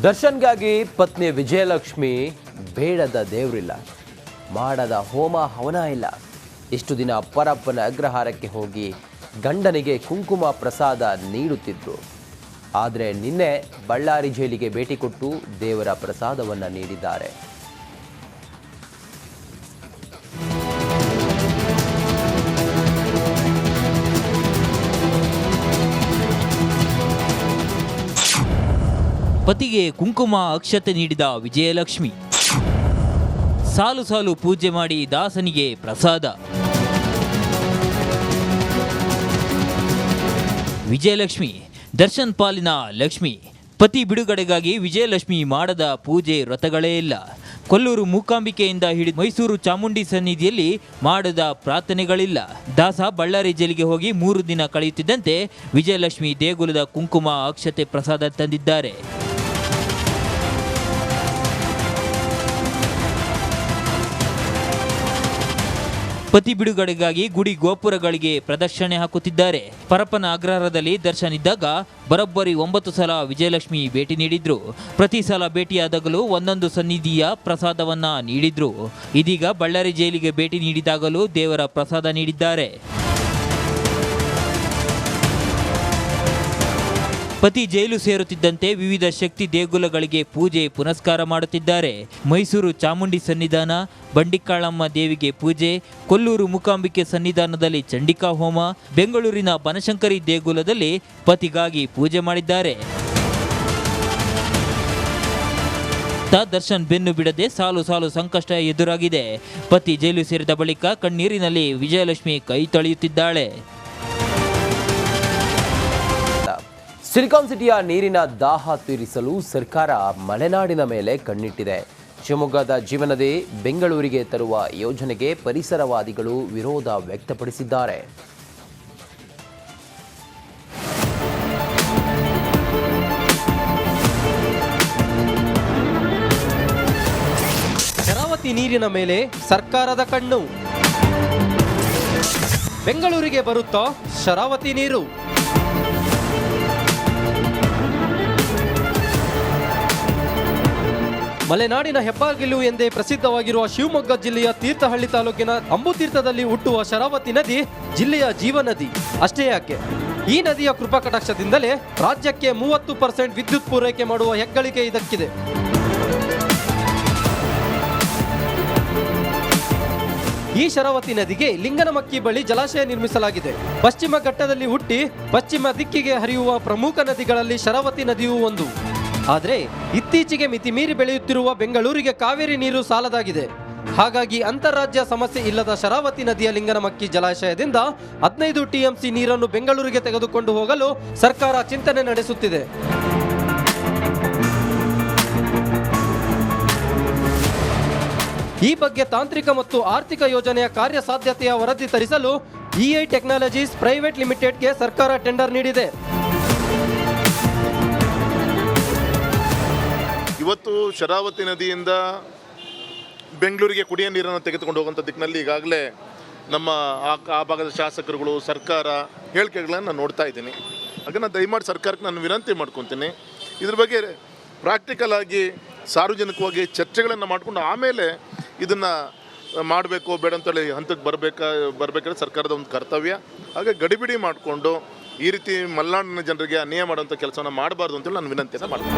ದರ್ಶನ್ಗಾಗಿ ಪತ್ನಿ ವಿಜಯಲಕ್ಷ್ಮಿ ಬೇಡದ ದೇವರಿಲ್ಲ, ಮಾಡದ ಹೋಮ ಹವನ ಇಲ್ಲ. ಇಷ್ಟು ದಿನ ಪರಪ್ಪನ ಅಗ್ರಹಾರಕ್ಕೆ ಹೋಗಿ ಗಂಡನಿಗೆ ಕುಂಕುಮ ಪ್ರಸಾದ ನೀಡುತ್ತಿದ್ರು. ಆದರೆ ನಿನ್ನೆ ಬಳ್ಳಾರಿ ಜೈಲಿಗೆ ಭೇಟಿ ಕೊಟ್ಟು ದೇವರ ಪ್ರಸಾದವನ್ನು ನೀಡಿದ್ದಾರೆ. ಪತಿಗೆ ಕುಂಕುಮ ಅಕ್ಷತೆ ನೀಡಿದ ವಿಜಯಲಕ್ಷ್ಮಿ, ಸಾಲು ಸಾಲು ಪೂಜೆ ಮಾಡಿ ದಾಸನಿಗೆ ಪ್ರಸಾದ. ವಿಜಯಲಕ್ಷ್ಮಿ ದರ್ಶನ್ ಪಾಲಿನ ಲಕ್ಷ್ಮಿ. ಪತಿ ಬಿಡುಗಡೆಗಾಗಿ ವಿಜಯಲಕ್ಷ್ಮಿ ಮಾಡದ ಪೂಜೆ ವ್ರತಗಳೇ ಇಲ್ಲ. ಕೊಲ್ಲೂರು ಮೂಕಾಂಬಿಕೆಯಿಂದ ಹಿಡಿದು ಮೈಸೂರು ಚಾಮುಂಡಿ ಸನ್ನಿಧಿಯಲ್ಲಿ ಮಾಡದ ಪ್ರಾರ್ಥನೆಗಳಿಲ್ಲ. ದಾಸ ಬಳ್ಳಾರಿ ಜೈಲಿಗೆ ಹೋಗಿ 3 ದಿನ ಕಳೆಯುತ್ತಿದ್ದಂತೆ ವಿಜಯಲಕ್ಷ್ಮಿ ದೇಗುಲದ ಕುಂಕುಮ ಅಕ್ಷತೆ ಪ್ರಸಾದ ತಂದಿದ್ದಾರೆ. ಪತಿ ಬಿಡುಗಡೆಗಾಗಿ ಗುಡಿ ಗೋಪುರಗಳಿಗೆ ಪ್ರದಕ್ಷಿಣೆ ಹಾಕುತ್ತಿದ್ದಾರೆ. ಪರಪ್ಪನ ಅಗ್ರಹಾರದಲ್ಲಿ ದರ್ಶನ್ ಇದ್ದಾಗ ಬರೋಬ್ಬರಿ 9 ಸಲ ವಿಜಯಲಕ್ಷ್ಮಿ ಭೇಟಿ ನೀಡಿದ್ರು. ಪ್ರತಿ ಸಲ ಭೇಟಿಯಾದಾಗಲೂ ಒಂದೊಂದು ಸನ್ನಿಧಿಯ ಪ್ರಸಾದವನ್ನ ನೀಡಿದ್ರು. ಇದೀಗ ಬಳ್ಳಾರಿ ಜೈಲಿಗೆ ಭೇಟಿ ನೀಡಿದಾಗಲೂ ದೇವರ ಪ್ರಸಾದ ನೀಡಿದ್ದಾರೆ. ಪತಿ ಜೈಲು ಸೇರುತ್ತಿದ್ದಂತೆ ವಿವಿಧ ಶಕ್ತಿ ದೇಗುಲಗಳಿಗೆ ಪೂಜೆ ಪುನಸ್ಕಾರ ಮಾಡುತ್ತಿದ್ದಾರೆ. ಮೈಸೂರು ಚಾಮುಂಡಿ ಸನ್ನಿಧಾನ, ಬಂಡಿಕಾಳಮ್ಮ ದೇವಿಗೆ ಪೂಜೆ, ಕೊಲ್ಲೂರು ಮೂಕಾಂಬಿಕೆ ಸನ್ನಿಧಾನದಲ್ಲಿ ಚಂಡಿಕಾ ಹೋಮ, ಬೆಂಗಳೂರಿನ ಬನಶಂಕರಿ ದೇಗುಲದಲ್ಲಿ ಪತಿಗಾಗಿ ಪೂಜೆ ಮಾಡಿದ್ದಾರೆ. ದರ್ಶನ್ ಬೆನ್ನು ಬಿಡದೆ ಸಾಲು ಸಾಲು ಸಂಕಷ್ಟ ಎದುರಾಗಿದೆ. ಪತಿ ಜೈಲು ಸೇರಿದ ಬಳಿಕ ಕಣ್ಣೀರಿನಲ್ಲಿ ವಿಜಯಲಕ್ಷ್ಮಿ ಕೈ ತೊಳೆಯುತ್ತಿದ್ದಾಳೆ. ಸಿಲಿಕಾನ್ ಸಿಟಿಯ ನೀರಿನ ದಾಹ ತೀರಿಸಲು ಸರ್ಕಾರ ಮಲೆನಾಡಿನ ಮೇಲೆ ಕಣ್ಣಿಟ್ಟಿದೆ. ಶಿವಮೊಗ್ಗದ ಜೀವನದಿ ಬೆಂಗಳೂರಿಗೆ ತರುವ ಯೋಜನೆಗೆ ಪರಿಸರವಾದಿಗಳು ವಿರೋಧ ವ್ಯಕ್ತಪಡಿಸಿದ್ದಾರೆ. ಶರಾವತಿ ನೀರಿನ ಮೇಲೆ ಸರ್ಕಾರದ ಕಣ್ಣು. ಬೆಂಗಳೂರಿಗೆ ಬರುತ್ತಾ ಶರಾವತಿ ನೀರು? ಮಲೆನಾಡಿನ ಹೆಬ್ಬಾಗಿಲು ಎಂದೇ ಪ್ರಸಿದ್ಧವಾಗಿರುವ ಶಿವಮೊಗ್ಗ ಜಿಲ್ಲೆಯ ತೀರ್ಥಹಳ್ಳಿ ತಾಲೂಕಿನ ಅಂಬುತೀರ್ಥದಲ್ಲಿ ಹುಟ್ಟುವ ಶರಾವತಿ ನದಿ ಜಿಲ್ಲೆಯ ಜೀವನದಿ. ಅಷ್ಟೇ ಯಾಕೆ, ಈ ನದಿಯ ಕೃಪಾ ಕಟಾಕ್ಷದಿಂದಲೇ ರಾಜ್ಯಕ್ಕೆ 30% ವಿದ್ಯುತ್ ಪೂರೈಕೆ ಮಾಡುವ ಹೆಗ್ಗಳಿಕೆ ಇದಕ್ಕಿದೆ. ಈ ಶರಾವತಿ ನದಿಗೆ ಲಿಂಗನಮಕ್ಕಿ ಬಳಿ ಜಲಾಶಯ ನಿರ್ಮಿಸಲಾಗಿದೆ. ಪಶ್ಚಿಮ ಘಟ್ಟದಲ್ಲಿ ಹುಟ್ಟಿ ಪಶ್ಚಿಮ ದಿಕ್ಕಿಗೆ ಹರಿಯುವ ಪ್ರಮುಖ ನದಿಗಳಲ್ಲಿ ಶರಾವತಿ ನದಿಯೂ ಒಂದು. ಆದರೆ ಇತ್ತೀಚೆಗೆ ಮಿತಿ ಮೀರಿ ಬೆಳೆಯುತ್ತಿರುವ ಬೆಂಗಳೂರಿಗೆ ಕಾವೇರಿ ನೀರು ಸಾಲದಾಗಿದೆ. ಹಾಗಾಗಿ ಅಂತಾರಾಜ್ಯ ಸಮಸ್ಯೆ ಇಲ್ಲದ ಶರಾವತಿ ನದಿಯ ಲಿಂಗನಮಕ್ಕಿ ಜಲಾಶಯದಿಂದ 15 TMC ನೀರನ್ನು ಬೆಂಗಳೂರಿಗೆ ತೆಗೆದುಕೊಂಡು ಹೋಗಲು ಸರ್ಕಾರ ಚಿಂತನೆ ನಡೆಸುತ್ತಿದೆ. ಈ ಬಗ್ಗೆ ತಾಂತ್ರಿಕ ಮತ್ತು ಆರ್ಥಿಕ ಯೋಜನೆಯ ಕಾರ್ಯಸಾಧ್ಯತೆಯ ವರದಿ ತರಿಸಲು EI ಟೆಕ್ನಾಲಜೀಸ್ ಪ್ರೈವೇಟ್ ಲಿಮಿಟೆಡ್ಗೆ ಸರ್ಕಾರ ಟೆಂಡರ್ ನೀಡಿದೆ. ಇವತ್ತು ಶರಾವತಿ ನದಿಯಿಂದ ಬೆಂಗಳೂರಿಗೆ ಕುಡಿಯ ನೀರನ್ನು ತೆಗೆದುಕೊಂಡು ಹೋಗುವಂಥ ದಿಕ್ಕಿನಲ್ಲಿ ಈಗಾಗಲೇ ನಮ್ಮ ಆ ಭಾಗದ ಶಾಸಕರುಗಳು, ಸರ್ಕಾರ ಹೇಳಿಕೆಗಳನ್ನು ನೋಡ್ತಾ ಇದ್ದೀನಿ. ಹಾಗೆ ದಯಮಾಡಿ ಸರ್ಕಾರಕ್ಕೆ ನಾನು ವಿನಂತಿ ಮಾಡ್ಕೊತೀನಿ, ಇದ್ರ ಬಗ್ಗೆ ಪ್ರಾಕ್ಟಿಕಲ್ ಆಗಿ ಸಾರ್ವಜನಿಕವಾಗಿ ಚರ್ಚೆಗಳನ್ನು ಮಾಡಿಕೊಂಡು ಆಮೇಲೆ ಇದನ್ನು ಮಾಡಬೇಕು ಬೇಡ ಅಂತೇಳಿ ಹಂತಕ್ಕೆ ಬರಬೇಕಾದ್ರೆ ಸರ್ಕಾರದ ಒಂದು ಕರ್ತವ್ಯ. ಹಾಗೆ ಗಡಿಬಿಡಿ ಮಾಡಿಕೊಂಡು ಈ ರೀತಿ ಮಲೆನಾಡಿನ ಜನರಿಗೆ ಅನ್ಯಾಯ ಮಾಡುವಂಥ ಕೆಲಸವನ್ನು ಮಾಡಬಾರ್ದು ಅಂತೇಳಿ ನಾನು ವಿನಂತಿಯನ್ನು ಮಾಡ್ತೀನಿ.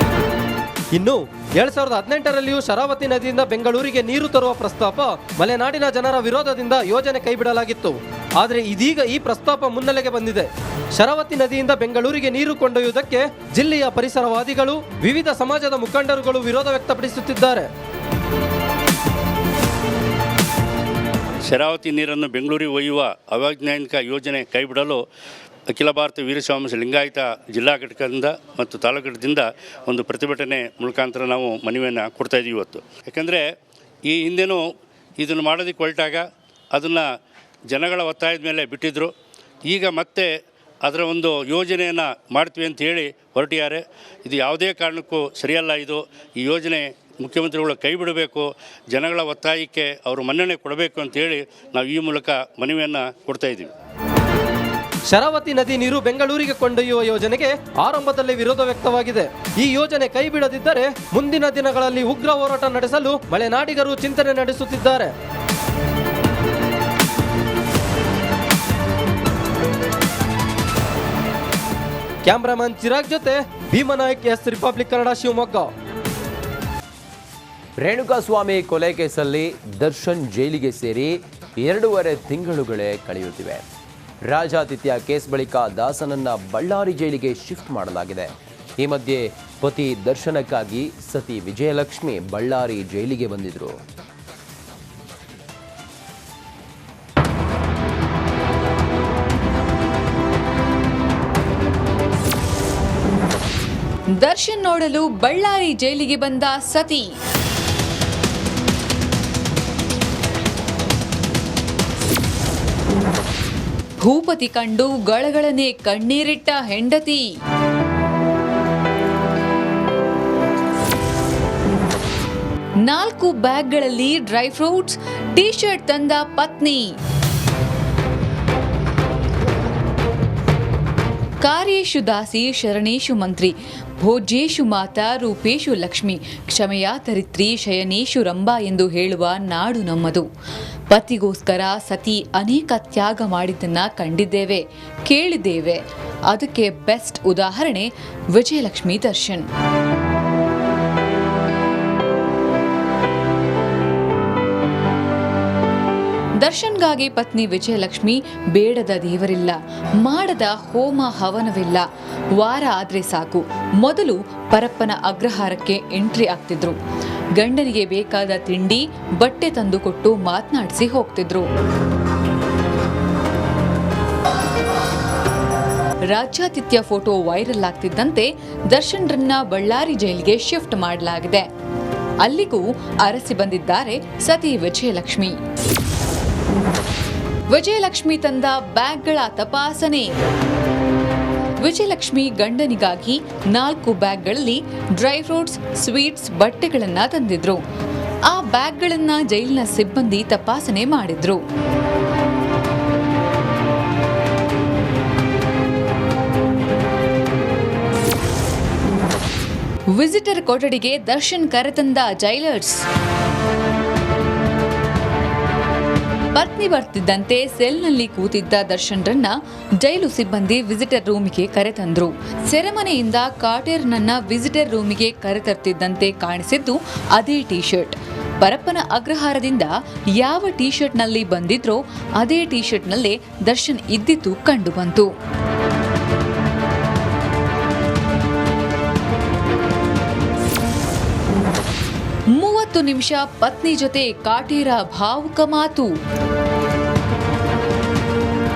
ಇನ್ನು 2018ರಲ್ಲಿಯೂ ಶರಾವತಿ ನದಿಯಿಂದ ಬೆಂಗಳೂರಿಗೆ ನೀರು ತರುವ ಪ್ರಸ್ತಾಪ ಮಲೆನಾಡಿನ ಜನರ ವಿರೋಧದಿಂದ ಯೋಜನೆ ಕೈಬಿಡಲಾಗಿತ್ತು. ಆದರೆ ಇದೀಗ ಈ ಪ್ರಸ್ತಾಪ ಮುನ್ನೆಲೆಗೆ ಬಂದಿದೆ. ಶರಾವತಿ ನದಿಯಿಂದ ಬೆಂಗಳೂರಿಗೆ ನೀರು ಕೊಂಡೊಯ್ಯುವುದಕ್ಕೆ ಜಿಲ್ಲೆಯ ಪರಿಸರವಾದಿಗಳು, ವಿವಿಧ ಸಮಾಜದ ಮುಖಂಡರುಗಳು ವಿರೋಧ ವ್ಯಕ್ತಪಡಿಸುತ್ತಿದ್ದಾರೆ. ಶರಾವತಿ ನೀರನ್ನು ಬೆಂಗಳೂರಿಗೆ ಒಯ್ಯುವ ಅವೈಜ್ಞಾನಿಕ ಯೋಜನೆ ಕೈಬಿಡಲು ಅಖಿಲ ಭಾರತ ವೀರಶೈವ ಲಿಂಗಾಯತ ಜಿಲ್ಲಾ ಘಟಕದಿಂದ ಮತ್ತು ತಾಲೂಕು ಘಟಕದಿಂದ ಒಂದು ಪ್ರತಿಭಟನೆ ಮುಖಾಂತರ ನಾವು ಮನವಿಯನ್ನು ಕೊಡ್ತಾಯಿದ್ದೀವಿ ಇವತ್ತು. ಯಾಕಂದರೆ ಈ ಹಿಂದೆನೂ ಇದನ್ನು ಮಾಡೋದಕ್ಕೆ ಹೊರಟಾಗ ಅದನ್ನು ಜನಗಳ ಒತ್ತಾಯದ ಮೇಲೆ ಬಿಟ್ಟಿದ್ದರು. ಈಗ ಮತ್ತೆ ಅದರ ಒಂದು ಯೋಜನೆಯನ್ನು ಮಾಡ್ತೀವಿ ಅಂತ ಹೇಳಿ ಹೊರಟಿದ್ದಾರೆ. ಇದು ಯಾವುದೇ ಕಾರಣಕ್ಕೂ ಸರಿಯಲ್ಲ. ಈ ಯೋಜನೆ ಮುಖ್ಯಮಂತ್ರಿಗಳು ಕೈ ಬಿಡಬೇಕು, ಜನಗಳ ಒತ್ತಾಯಕ್ಕೆ ಅವರು ಮನ್ನಣೆ ಕೊಡಬೇಕು ಅಂತೇಳಿ ನಾವು ಈ ಮೂಲಕ ಮನವಿಯನ್ನು ಕೊಡ್ತಾಯಿದ್ದೀವಿ. ಶರಾವತಿ ನದಿ ನೀರು ಬೆಂಗಳೂರಿಗೆ ಕೊಂಡೊಯ್ಯುವ ಯೋಜನೆಗೆ ಆರಂಭದಲ್ಲಿ ವಿರೋಧ ವ್ಯಕ್ತವಾಗಿದೆ. ಈ ಯೋಜನೆ ಕೈ ಬಿಡದಿದ್ದರೆ ಮುಂದಿನ ದಿನಗಳಲ್ಲಿ ಉಗ್ರ ಹೋರಾಟ ನಡೆಸಲು ಮಲೆನಾಡಿಗರು ಚಿಂತನೆ ನಡೆಸುತ್ತಿದ್ದಾರೆ. ಕ್ಯಾಮ್ರಾಮನ್ ಚಿರಾಗ್ ಜೊತೆ ಭೀಮನಾಯಕ್, ಎಸ್ ರಿಪಬ್ಲಿಕ್ ಕನ್ನಡ, ಶಿವಮೊಗ್ಗ. ರೇಣುಕಾಸ್ವಾಮಿ ಕೊಲೆ ಕೇಸಲ್ಲಿ ದರ್ಶನ್ ಜೈಲಿಗೆ ಸೇರಿ 2.5 ತಿಂಗಳುಗಳೇ ಕಳೆಯುತ್ತಿವೆ. ರಾಜಾತಿಥ್ಯ ಕೇಸ್ ಬಳಿಕ ದಾಸನನ್ನ ಬಳ್ಳಾರಿ ಜೈಲಿಗೆ ಶಿಫ್ಟ್ ಮಾಡಲಾಗಿದೆ. ಈ ಮಧ್ಯೆ ಪತಿ ದರ್ಶನಕ್ಕಾಗಿ ಸತಿ ವಿಜಯಲಕ್ಷ್ಮಿ ಬಳ್ಳಾರಿ ಜೈಲಿಗೆ ಬಂದಿದ್ರು. ದರ್ಶನ್ ನೋಡಲು ಬಳ್ಳಾರಿ ಜೈಲಿಗೆ ಬಂದ ಸತಿ. ಭೂಪತಿ ಕಂಡು ಗಳಗಳನೆ ಕಣ್ಣೀರಿಟ್ಟ ಹೆಂಡತಿ. ನಾಲ್ಕು ಬ್ಯಾಗ್ಗಳಲ್ಲಿ ಡ್ರೈ ಫ್ರೂಟ್ಸ್, ಟೀ ಶರ್ಟ್ ತಂದ ಪತ್ನಿ. ಕಾರ್ಯೇಶು ದಾಸಿ ಶರಣೇಶು ಮಂತ್ರಿ, ಭೋಜ್ಯೇಶು ಮಾತಾ ರೂಪೇಶು ಲಕ್ಷ್ಮಿ, ಕ್ಷಮೆಯ ಧರಿತ್ರಿ ಶಯನೇಶು ರಂಭಾ ಎಂದು ಹೇಳುವ ನಾಡು ನಮ್ಮದು. ಪತಿಗೋಸ್ಕರ ಸತಿ ಅನೇಕ ತ್ಯಾಗ ಮಾಡಿದ್ದನ್ನ ಕಂಡಿದ್ದೇವೆ, ಕೇಳಿದ್ದೇವೆ. ಅದಕ್ಕೆ ಬೆಸ್ಟ್ ಉದಾಹರಣೆ ವಿಜಯಲಕ್ಷ್ಮಿ ದರ್ಶನ್. ದರ್ಶನ್ಗಾಗಿ ಪತ್ನಿ ವಿಜಯಲಕ್ಷ್ಮಿ ಬೇಡದ ದೇವರಿಲ್ಲ, ಮಾಡದ ಹೋಮ ಹವನವಿಲ್ಲ. ವಾರ ಆದ್ರೆ ಸಾಕು ಮೊದಲು ಪರಪ್ಪನ ಅಗ್ರಹಾರಕ್ಕೆ ಎಂಟ್ರಿ ಆಗ್ತಿದ್ರು. ಗಂಡನಿಗೆ ಬೇಕಾದ ತಿಂಡಿ ಬಟ್ಟೆ ತಂದುಕೊಟ್ಟು ಮಾತನಾಡಿಸಿ ಹೋಗ್ತಿದ್ರು. ರಾಜ್ಯಾತಿಥ್ಯ ಫೋಟೋ ವೈರಲ್ ಆಗ್ತಿದ್ದಂತೆ ದರ್ಶನ್ರನ್ನ ಬಳ್ಳಾರಿ ಜೈಲಿಗೆ ಶಿಫ್ಟ್ ಮಾಡಲಾಗಿದೆ. ಅಲ್ಲಿಗೂ ಅರಸಿ ಬಂದಿದ್ದಾರೆ ಸತಿ ವಿಜಯಲಕ್ಷ್ಮಿ. ವಿಜಯಲಕ್ಷ್ಮಿ ತಂದ ಬ್ಯಾಗ್ಗಳ ತಪಾಸಣೆ. ವಿಜಯಲಕ್ಷ್ಮಿ ಗಂಡನಿಗಾಗಿ 4 ಬ್ಯಾಗ್ಗಳಲ್ಲಿ ಡ್ರೈ ಫ್ರೂಟ್ಸ್, ಸ್ವೀಟ್ಸ್, ಬಟ್ಟೆಗಳನ್ನ ತಂದಿದ್ರು. ಆ ಬ್ಯಾಗ್ಗಳನ್ನ ಜೈಲಿನ ಸಿಬ್ಬಂದಿ ತಪಾಸಣೆ ಮಾಡಿದ್ರು. ವಿಸಿಟರ್ ಕೊಠಡಿಗೆ ದರ್ಶನ್ ಕರೆತಂದ ಜೈಲರ್ಸ್. ಪತ್ನಿ ಬರ್ತಿದ್ದಂತೆ ಸೆಲ್ನಲ್ಲಿ ಕೂತಿದ್ದ ದರ್ಶನ್ರನ್ನ ಜೈಲು ಸಿಬ್ಬಂದಿ ವಿಸಿಟರ್ ರೂಮಿಗೆ ಕರೆತಂದ್ರು. ಸೆರೆಮನೆಯಿಂದ ಕಾಟೇರ್ನನ್ನ ವಿಸಿಟರ್ ರೂಮಿಗೆ ಕರೆತರ್ತಿದ್ದಂತೆ ಕಾಣಿಸಿದ್ದು ಅದೇ ಟೀ ಶರ್ಟ್. ಪರಪ್ಪನ ಅಗ್ರಹಾರದಿಂದ ಯಾವ ಟೀ ಶರ್ಟ್ನಲ್ಲಿ ಬಂದಿದ್ರೋ ಅದೇ ಟೀ ಶರ್ಟ್ನಲ್ಲೇ ದರ್ಶನ್ ಇದ್ದಿದ್ದು ಕಂಡುಬಂತು. 30 ನಿಮಿಷ ಪತ್ನಿ ಜೊತೆ ಕಾಟೇರ ಭಾವುಕ ಮಾತು.